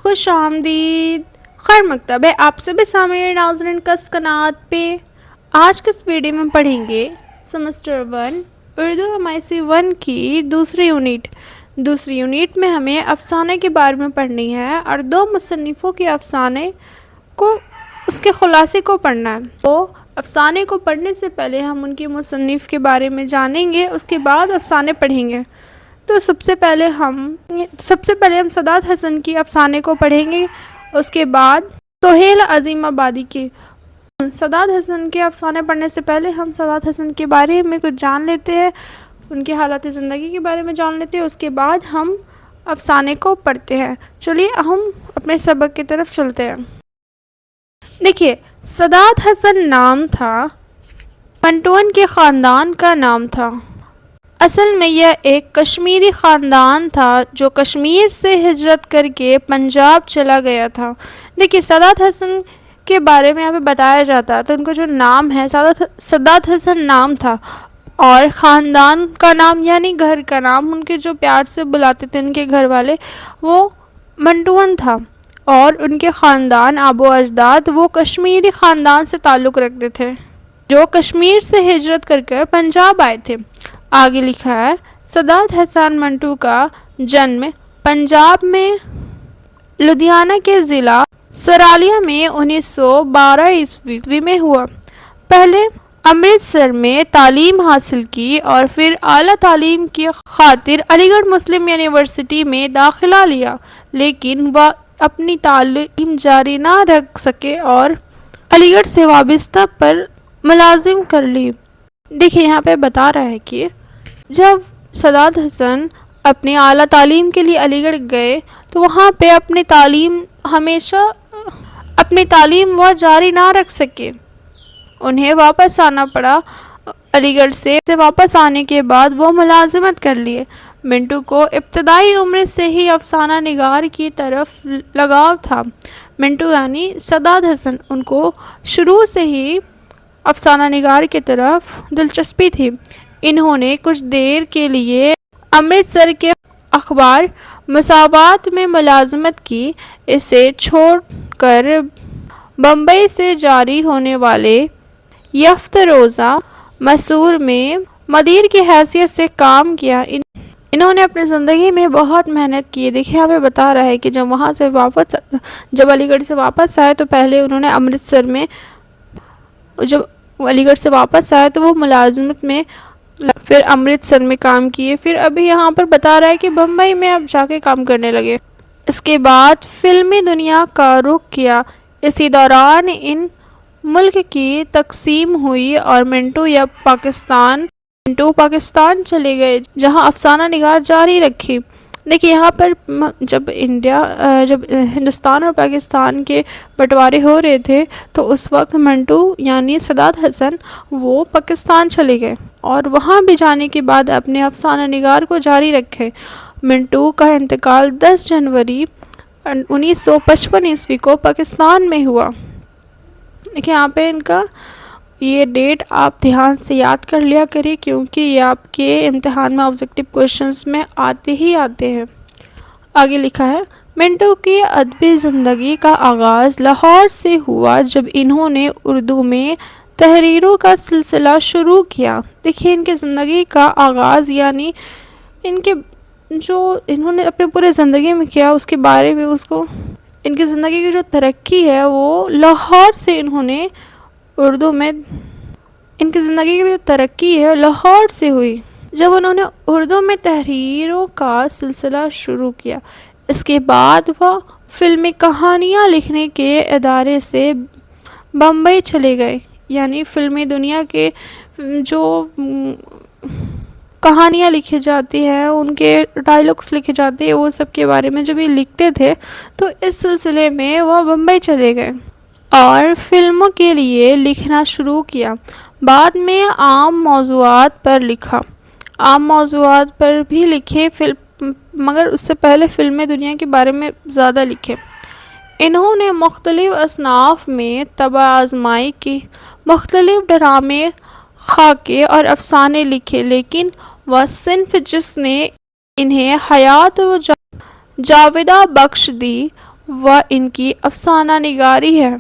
خوش آمدید، خیر مکتب ہے آپ سبھی سامعین ناظرین کس قنات پہ۔ آج کے اس ویڈیو میں پڑھیں گے سیمسٹر 1 اردو MIC 1 کی دوسری یونٹ میں ہمیں افسانے کے بارے میں پڑھنی ہے اور دو مصنفوں کے افسانے کو اس کے خلاصے کو پڑھنا ہے۔ تو افسانے کو پڑھنے سے پہلے ہم ان کے مصنف کے بارے میں جانیں گے، اس کے بعد افسانے پڑھیں گے۔ تو سب سے پہلے ہم سعداد حسن کی افسانے کو پڑھیں گے، اس کے بعد سہیل عظیم آبادی کے۔ سعداد حسن کے افسانے پڑھنے سے پہلے ہم سعداد حسن کے بارے میں کچھ جان لیتے ہیں، ان کے حالات زندگی کے بارے میں جان لیتے ہیں، اس کے بعد ہم افسانے کو پڑھتے ہیں۔ چلیے ہم اپنے سبق کی طرف چلتے ہیں۔ دیکھیے، سعداد حسن نام تھا، منٹون کے خاندان کا نام تھا۔ اصل میں یہ ایک کشمیری خاندان تھا جو کشمیر سے ہجرت کر کے پنجاب چلا گیا تھا۔ دیکھیے، سعداد حسن کے بارے میں یہاں پہ بتایا جاتا ہے تو ان کا جو نام ہے سعداد حسن نام تھا، اور خاندان کا نام یعنی گھر کا نام، ان کے جو پیار سے بلاتے تھے ان کے گھر والے، وہ منٹون تھا، اور ان کے خاندان آبا و اجداد وہ کشمیری خاندان سے تعلق رکھتے تھے جو کشمیر سے ہجرت کر کر پنجاب آئے تھے۔ آگے لکھا ہے، سعداد حسن منٹو کا جنم پنجاب میں لدھیانہ کے ضلع سرالیہ میں 1912 عیسوی میں ہوا۔ پہلے امرتسر میں تعلیم حاصل کی اور پھر اعلیٰ تعلیم کی خاطر علی گڑھ مسلم یونیورسٹی میں داخلہ لیا، لیکن وہ اپنی تعلیم جاری نہ رکھ سکے اور علی گڑھ سے وابستہ پر ملازم کر لی۔ دیکھیے، یہاں پہ بتا رہا ہے کہ جب سعداد حسن اپنی اعلیٰ تعلیم کے لیے علی گڑھ گئے تو وہاں پہ اپنی تعلیم وہ جاری نہ رکھ سکے، انہیں واپس آنا پڑا۔ علی گڑھ سے واپس آنے کے بعد وہ ملازمت کر لیے۔ منٹو کو ابتدائی عمر سے ہی افسانہ نگار کی طرف لگاؤ تھا۔ منٹو یعنی سعداد حسن، ان کو شروع سے ہی افسانہ نگار کی طرف دلچسپی تھی۔ انہوں نے کچھ دیر کے لیے امرتسر کے اخبار مساوات میں ملازمت کی، اسے چھوڑ کر بمبئی سے جاری ہونے والے یافت روزہ مسور میں مدیر کی حیثیت سے کام کیا۔ انہوں نے اپنی زندگی میں بہت محنت کی۔ دیکھیے، ہمیں بتا رہا ہے کہ جب علی گڑھ سے واپس آئے تو پہلے انہوں نے علی گڑھ سے واپس آئے تو وہ ملازمت میں، پھر امرتسر میں کام کیے، پھر ابھی یہاں پر بتا رہا ہے کہ بمبئی میں اب جا کے کام کرنے لگے۔ اس کے بعد فلمی دنیا کا رخ کیا۔ اسی دوران ان ملک کی تقسیم ہوئی اور منٹو پاکستان چلے گئے، جہاں افسانہ نگار جاری رکھی۔ دیکھیے، یہاں پر جب ہندوستان اور پاکستان کے بٹوارے ہو رہے تھے تو اس وقت منٹو یعنی سعداد حسن وہ پاکستان چلے گئے اور وہاں بھی جانے کے بعد اپنے افسانہ نگار کو جاری رکھے۔ منٹو کا انتقال 10 جنوری 1955 عیسوی کو پاکستان میں ہوا۔ دیکھیں، یہاں پہ ان کا یہ ڈیٹ آپ دھیان سے یاد کر لیا کریں، کیونکہ یہ آپ کے امتحان میں آبجیکٹو کوشچنز میں آتے ہیں۔ آگے لکھا ہے، منٹو کی ادبی زندگی کا آغاز لاہور سے ہوا جب انہوں نے اردو میں تحریروں کا سلسلہ شروع کیا۔ دیکھیے، ان کی زندگی کا آغاز یعنی انہوں نے اپنے پورے زندگی میں کیا اس کے بارے میں ان کی زندگی کی جو ترقی ہے وہ لاہور سے انہوں نے اردو میں، ان کی زندگی کی جو ترقی ہے لاہور سے ہوئی جب انہوں نے اردو میں تحریروں کا سلسلہ شروع کیا۔ اس کے بعد وہ فلمی کہانیاں لکھنے کے ادارے سے بمبئی چلے گئے، یعنی فلمی دنیا کے جو کہانیاں لکھی جاتی ہیں، ان کے ڈائلاگس لکھے جاتے ہیں، وہ سب کے بارے میں جب یہ لکھتے تھے تو اس سلسلے میں وہ بمبئی چلے گئے اور فلموں کے لیے لکھنا شروع کیا۔ بعد میں عام موضوعات پر لکھا، عام موضوعات پر بھی لکھے، مگر اس سے پہلے فلمی دنیا کے بارے میں زیادہ لکھے۔ انہوں نے مختلف اصناف میں طبع آزمائی کی، مختلف ڈرامے، خاکے اور افسانے لکھے، لیکن وہ صنف جس نے انہیں حیات و جاودہ بخش دی وہ ان کی افسانہ نگاری ہے۔